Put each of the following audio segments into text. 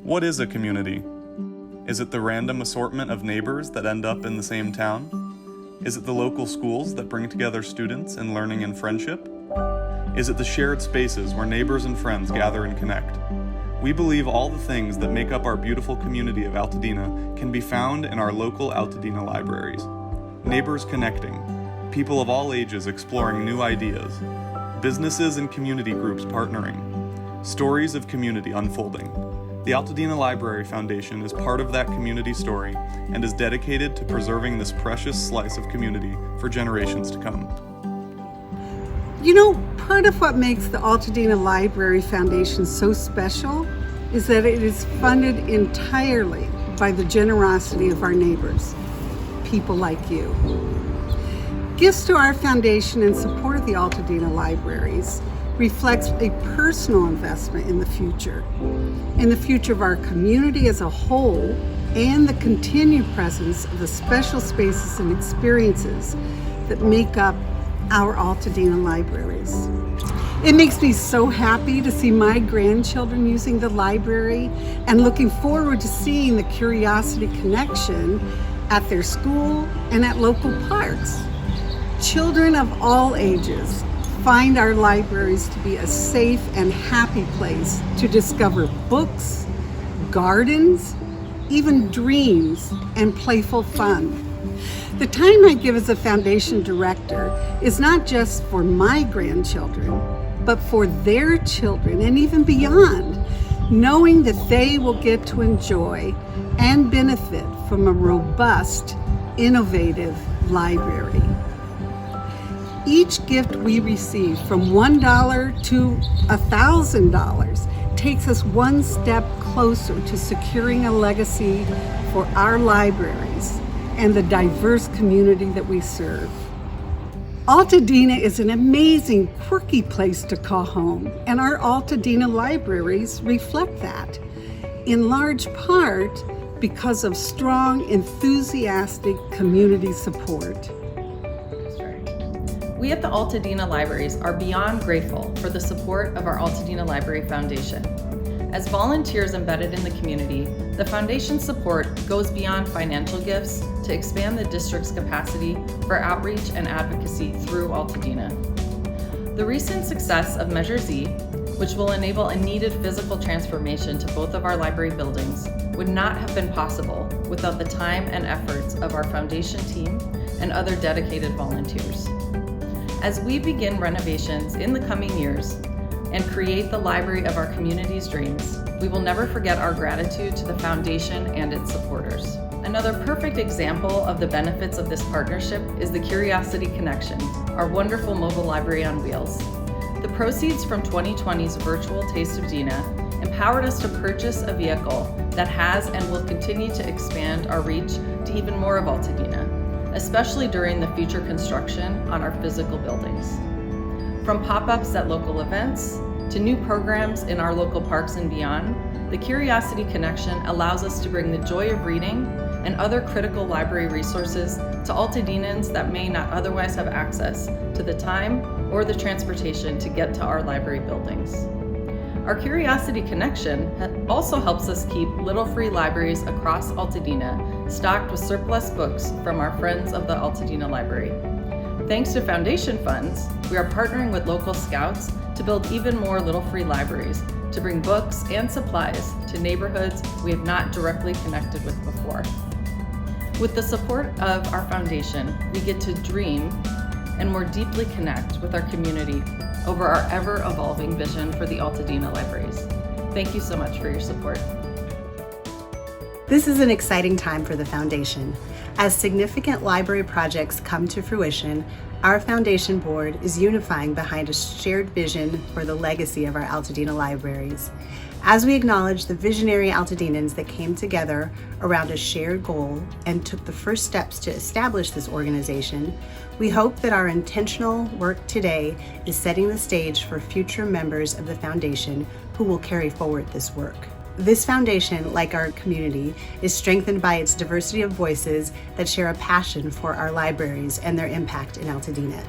What is a community? Is it the random assortment of neighbors that end up in the same town? Is it the local schools that bring together students in learning and friendship? Is it the shared spaces where neighbors and friends gather and connect? We believe all the things that make up our beautiful community of Altadena can be found in our local Altadena libraries. Neighbors connecting, people of all ages exploring new ideas, businesses and community groups partnering, stories of community unfolding. The Altadena Library Foundation is part of that community story and is dedicated to preserving this precious slice of community for generations to come. You know, part of what makes the Altadena Library Foundation so special is that it is funded entirely by the generosity of our neighbors, people like you. Gifts to our foundation in support of the Altadena Libraries reflects a personal investment in the future of our community as a whole, and the continued presence of the special spaces and experiences that make up our Altadena Libraries. It makes me so happy to see my grandchildren using the library and looking forward to seeing the Curiosity Connection at their school and at local parks. Children of all ages find our libraries to be a safe and happy place to discover books, gardens, even dreams and playful fun. The time I give as a foundation director is not just for my grandchildren, but for their children and even beyond, knowing that they will get to enjoy and benefit from a robust, innovative library. Each gift we receive, from $1 to $1,000, takes us one step closer to securing a legacy for our libraries and the diverse community that we serve. Altadena is an amazing, quirky place to call home, and our Altadena Libraries reflect that, in large part because of strong, enthusiastic community support. We at the Altadena Libraries are beyond grateful for the support of our Altadena Library Foundation. As volunteers embedded in the community, the Foundation's support goes beyond financial gifts to expand the district's capacity for outreach and advocacy through Altadena. The recent success of Measure Z, which will enable a needed physical transformation to both of our library buildings, would not have been possible without the time and efforts of our Foundation team and other dedicated volunteers. As we begin renovations in the coming years and create the library of our community's dreams, we will never forget our gratitude to the Foundation and its supporters. Another perfect example of the benefits of this partnership is the Curiosity Connection, our wonderful mobile library on wheels. The proceeds from 2020's virtual Taste of Dena empowered us to purchase a vehicle that has and will continue to expand our reach to even more of Altadena, especially during the future construction on our physical buildings. From pop-ups at local events to new programs in our local parks and beyond, the Curiosity Connection allows us to bring the joy of reading and other critical library resources to Altadenans that may not otherwise have access to the time or the transportation to get to our library buildings. Our Curiosity Connection also helps us keep little free libraries across Altadena stocked with surplus books from our friends of the Altadena Library. Thanks to Foundation funds, we are partnering with local scouts to build even more little free libraries to bring books and supplies to neighborhoods we have not directly connected with before. With the support of our foundation, we get to dream and more deeply connect with our community over our ever-evolving vision for the Altadena Libraries. Thank you so much for your support. This is an exciting time for the Foundation. As significant library projects come to fruition, our Foundation Board is unifying behind a shared vision for the legacy of our Altadena Libraries. As we acknowledge the visionary Altadenans that came together around a shared goal and took the first steps to establish this organization, we hope that our intentional work today is setting the stage for future members of the Foundation who will carry forward this work. This foundation, like our community, is strengthened by its diversity of voices that share a passion for our libraries and their impact in Altadena.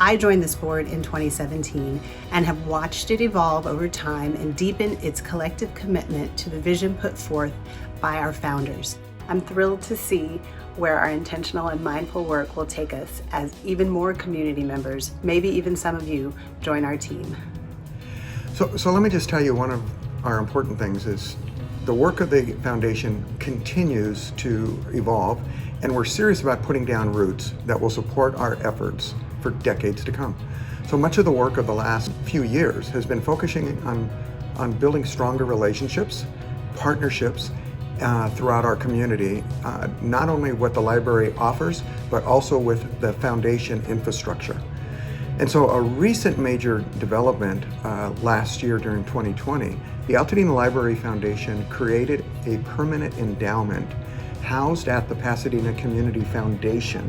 I joined this board in 2017 and have watched it evolve over time and deepen its collective commitment to the vision put forth by our founders. I'm thrilled to see where our intentional and mindful work will take us as even more community members, maybe even some of you, join our team. So let me just tell you, one of our important things is the work of the foundation continues to evolve, and we're serious about putting down roots that will support our efforts for decades to come. So much of the work of the last few years has been focusing on building stronger relationships, partnerships throughout our community, not only what the library offers, but also with the foundation infrastructure. And so a recent major development last year during 2020, the Altadena Library Foundation created a permanent endowment housed at the Pasadena Community Foundation,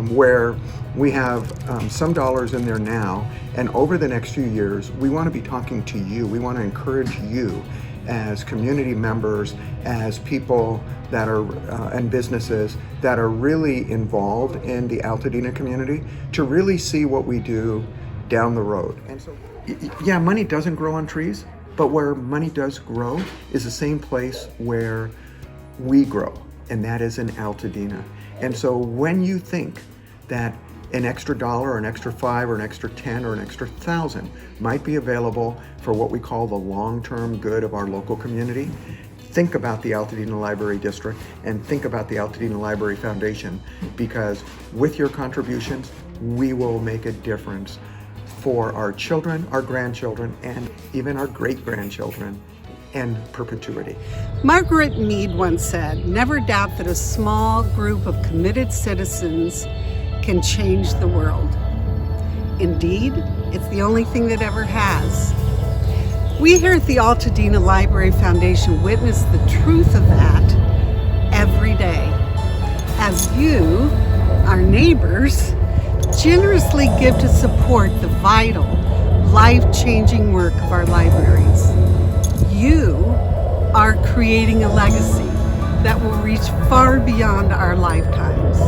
where we have some dollars in there now, and over the next few years, we want to be talking to you. We want to encourage you as community members, as people that are, and businesses that are really involved in the Altadena community, to really see what we do down the road. And so, yeah, money doesn't grow on trees, but where money does grow is the same place where we grow, and that is in Altadena. And so when you think that an extra dollar or an extra $5 or an extra 10 or an extra 1,000 might be available for what we call the long-term good of our local community, think about the Altadena Library District and think about the Altadena Library Foundation, because with your contributions, we will make a difference for our children, our grandchildren, and even our great-grandchildren in perpetuity. Margaret Mead once said, "Never doubt that a small group of committed citizens can change the world." Indeed, it's the only thing that ever has. We here at the Altadena Library Foundation witness the truth of that every day, as you, our neighbors, generously give to support the vital, life-changing work of our libraries. You are creating a legacy that will reach far beyond our lifetimes.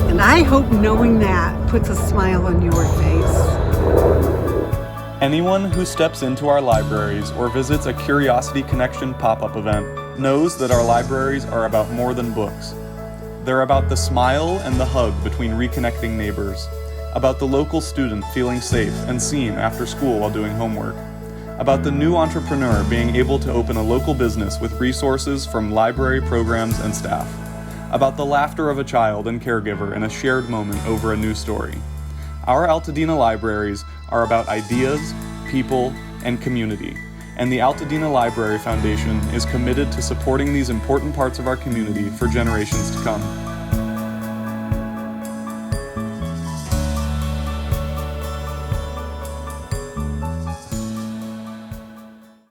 And I hope knowing that puts a smile on your face. Anyone who steps into our libraries or visits a Curiosity Connection pop-up event knows that our libraries are about more than books. They're about the smile and the hug between reconnecting neighbors, about the local student feeling safe and seen after school while doing homework, about the new entrepreneur being able to open a local business with resources from library programs and staff, about the laughter of a child and caregiver in a shared moment over a new story. Our Altadena libraries are about ideas, people, and community, and the Altadena Library Foundation is committed to supporting these important parts of our community for generations to come.